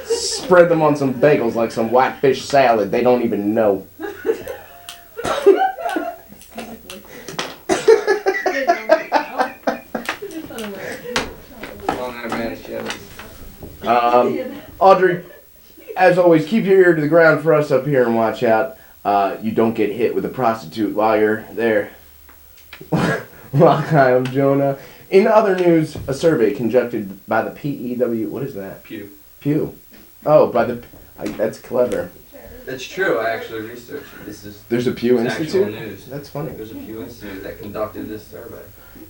Spread them on some bagels like some whitefish salad. They don't even know. Audrey, as always, keep your ear to the ground for us up here and watch out. You don't get hit with a prostitute while you're there. Hi, I'm Jonah. In other news, a survey conducted by the PEW. What is that? Pew. Oh, that's clever. That's true. I actually researched it. There's a Pew Institute? Actual news. That's funny. There's a Pew Institute that conducted this survey.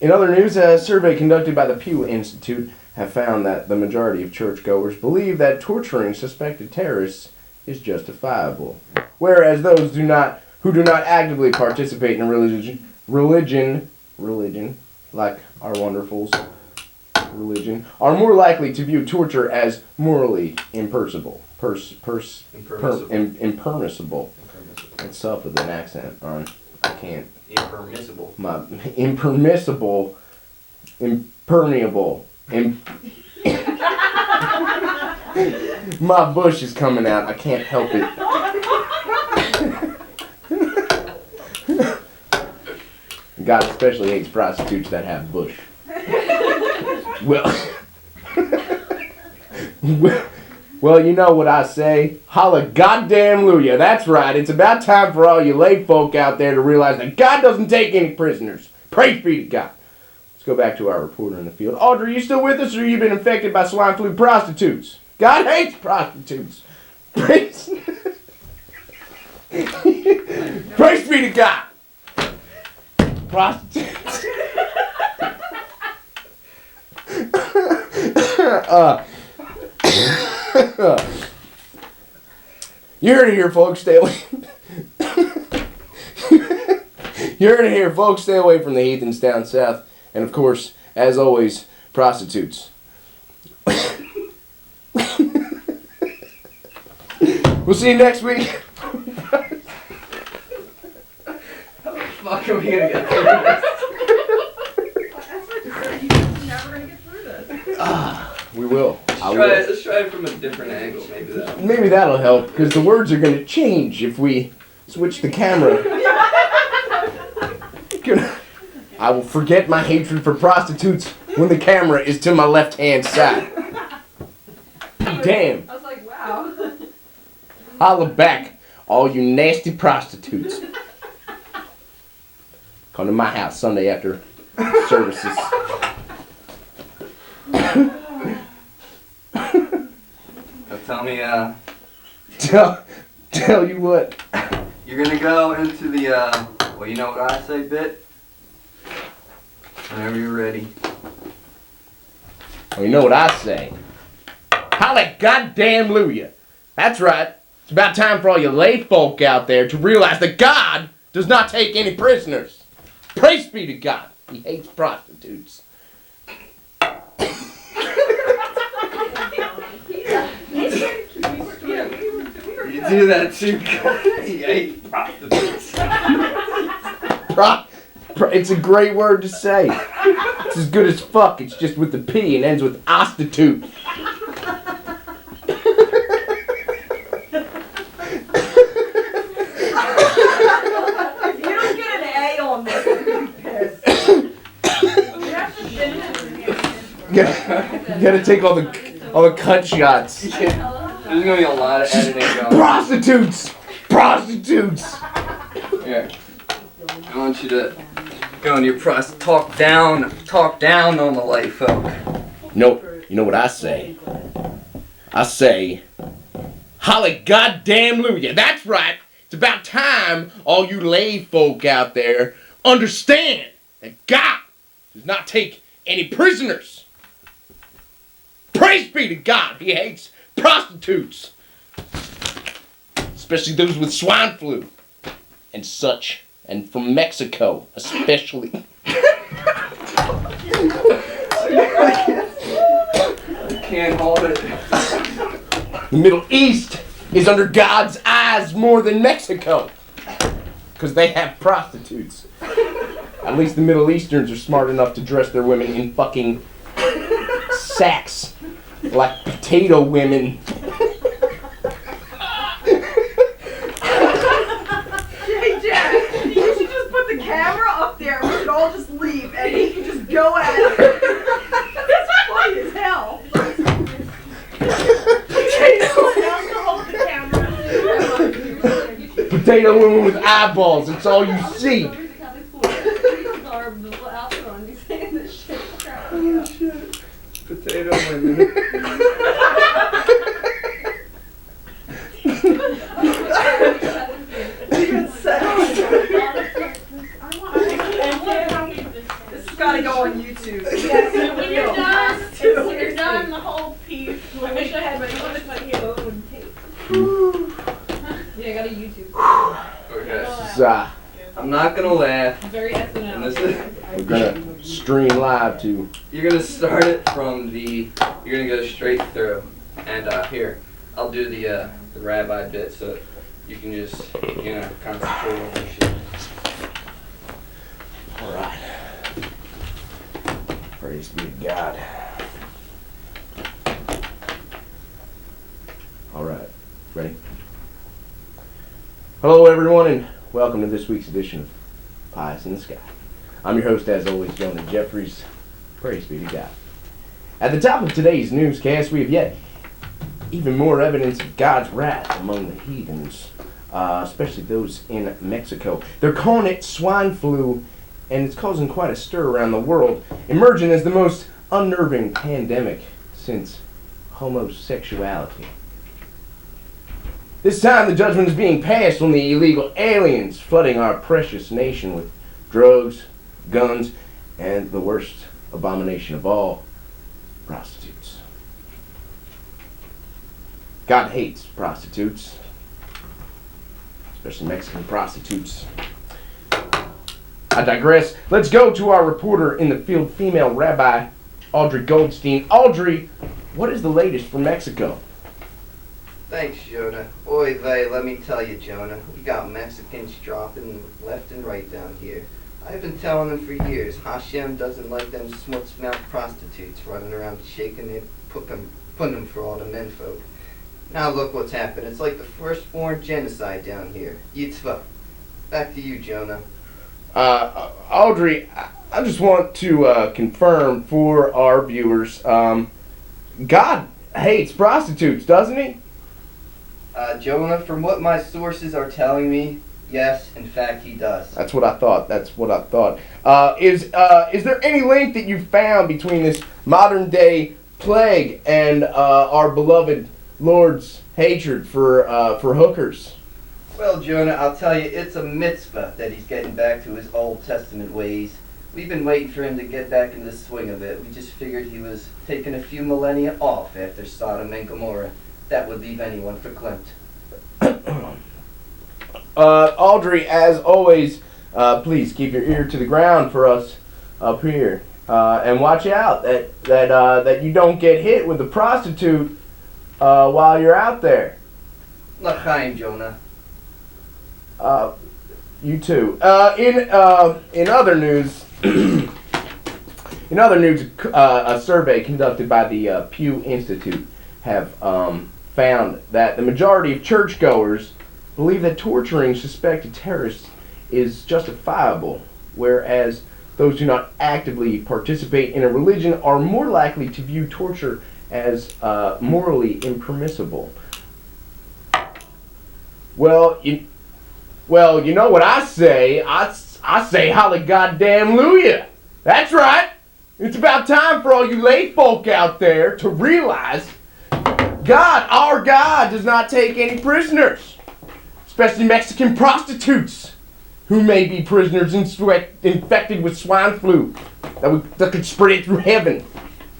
In other news, a survey conducted by the Pew Institute have found that the majority of churchgoers believe that torturing suspected terrorists is justifiable, whereas those who do not actively participate in religion, like our wonderfuls, religion, are more likely to view torture as morally impermissible. Impermissible. It's tough with an accent on. I can't. Impermissible. Impermeable. My bush is coming out. I can't help it. God especially hates prostitutes that have bush. Well, you know what I say. Holla goddamn Luya. That's right. It's about time for all you lay folk out there to realize that God doesn't take any prisoners. Praise be to God. Let's go back to our reporter in the field. Audrey, you still with us, or you been infected by swine flu prostitutes? God hates prostitutes. Praise be to God. Prostitutes. You heard it here, folks. Stay away. You heard it here, folks. Stay away from the heathens down south. And of course, as always, prostitutes. We'll see you next week. How the fuck are we gonna get through this? You're never gonna get through this. We will. Let's try it from a different angle. Maybe that'll help, because the words are going to change if we switch the camera. I will forget my hatred for prostitutes when the camera is to my left-hand side. Damn. I was like, wow. Holla back, all you nasty prostitutes. Come to my house Sunday after services. Tell me, Tell you what. you're gonna go into the, well, you know what I say bit? Whenever you're ready. Well, you know what I say. Holla goddamn Luya. That's right. It's about time for all you lay folk out there to realize that God does not take any prisoners. Praise be to God. He hates prostitutes. You do that too. He hates prostitutes. It's a great word to say. It's as good as fuck. It's just with the P and ends with ostitute. If you don't get an A on this, I'm pissed. You have to finish it. You gotta take all the cut shots. There's gonna be a lot of editing going. Prostitutes. Here. I want you to go into your talk down on the light folk. Nope. You know what I say? I say, holla goddamn Luya. That's right. It's about time all you lay folk out there understand that God does not take any prisoners. Praise be to God. He hates prostitutes. Especially those with swine flu and such. And from Mexico, especially. I can't hold it. The Middle East is under God's eyes more than Mexico. Because they have prostitutes. At least the Middle Easterns are smart enough to dress their women in fucking sacks and like potato women. Hey, Jack, you should just put the camera up there and we should all just leave and he can just go at it. That's funny as hell. Potato women with eyeballs, it's all you see. Oh shit. Potato women. This has got to go on YouTube. When you're done, you're done the whole piece. I wish I had my own tape. Yeah, I got a YouTube. Okay. I'm not gonna laugh. Very And SNL. this is, We're gonna stream live to. you're gonna start it from the. You're gonna go straight through. And here, I'll do the rabbi bit so you can just concentrate on your shit. Alright. Praise be to God. Alright. Ready? Hello everyone and welcome to this week's edition of Pious in the Sky. I'm your host as always, Jonah Jeffries. Praise be to God. At the top of today's newscast, we have yet even more evidence of God's wrath among the heathens, especially those in Mexico. They're calling it swine flu, and it's causing quite a stir around the world, emerging as the most unnerving pandemic since homosexuality. This time the judgment is being passed on the illegal aliens flooding our precious nation with drugs, guns, and the worst abomination of all, prostitutes. God hates prostitutes, especially Mexican prostitutes. I digress. Let's go to our reporter in the field, female Rabbi Audrey Goldstein. Audrey, what is the latest from Mexico? Thanks, Jonah. Oy vey, let me tell you, Jonah, we got Mexicans dropping left and right down here. I've been telling them for years, Hashem doesn't like them smuts-mouthed prostitutes running around shaking it, putting them for all the menfolk. Now look what's happened. It's like the firstborn genocide down here. Yitzvah. Back to you, Jonah. Audrey, I just want to confirm for our viewers, God hates prostitutes, doesn't he? Jonah, from what my sources are telling me, yes, in fact, he does. That's what I thought. Is there any link that you found between this modern day plague and our beloved Lord's hatred for hookers? Well, Jonah, I'll tell you, it's a mitzvah that he's getting back to his Old Testament ways. We've been waiting for him to get back in the swing of it. We just figured he was taking a few millennia off after Sodom and Gomorrah. That would leave anyone for Clint. Audrey, as always, please keep your ear to the ground for us up here, and watch out that you don't get hit with a prostitute while you're out there. L'chaim, Jonah. You too. In other news, a survey conducted by the Pew Institute have found that the majority of churchgoers believe that torturing suspected terrorists is justifiable, whereas those who not actively participate in a religion are more likely to view torture as morally impermissible. Well, you know what I say. I say holly goddamn Luya. That's right. It's about time for all you lay folk out there to realize God, our God, does not take any prisoners, especially Mexican prostitutes who may be prisoners infected with swine flu that could spread it through heaven.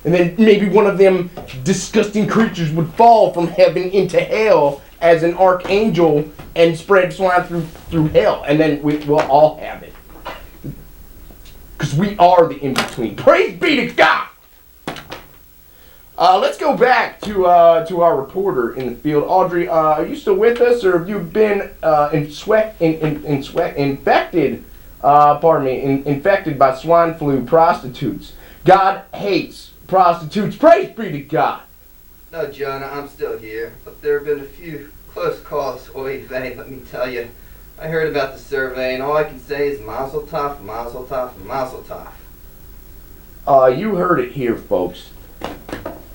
And then maybe one of them disgusting creatures would fall from heaven into hell as an archangel and spread swine through hell. And then we'll all have it. Because we are the in-between. Praise be to God! Let's go back to our reporter in the field. Audrey, are you still with us, or have you been infected by swine flu prostitutes? God hates prostitutes. Praise be to God. No, Jonah, I'm still here, but there have been a few close calls. Oy vey, let me tell you. I heard about the survey, and all I can say is mazel tov, mazel tov, mazel tov. You heard it here, folks.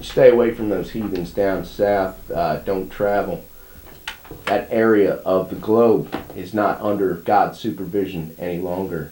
Stay away from those heathens down south. Don't travel. That area of the globe is not under God's supervision any longer.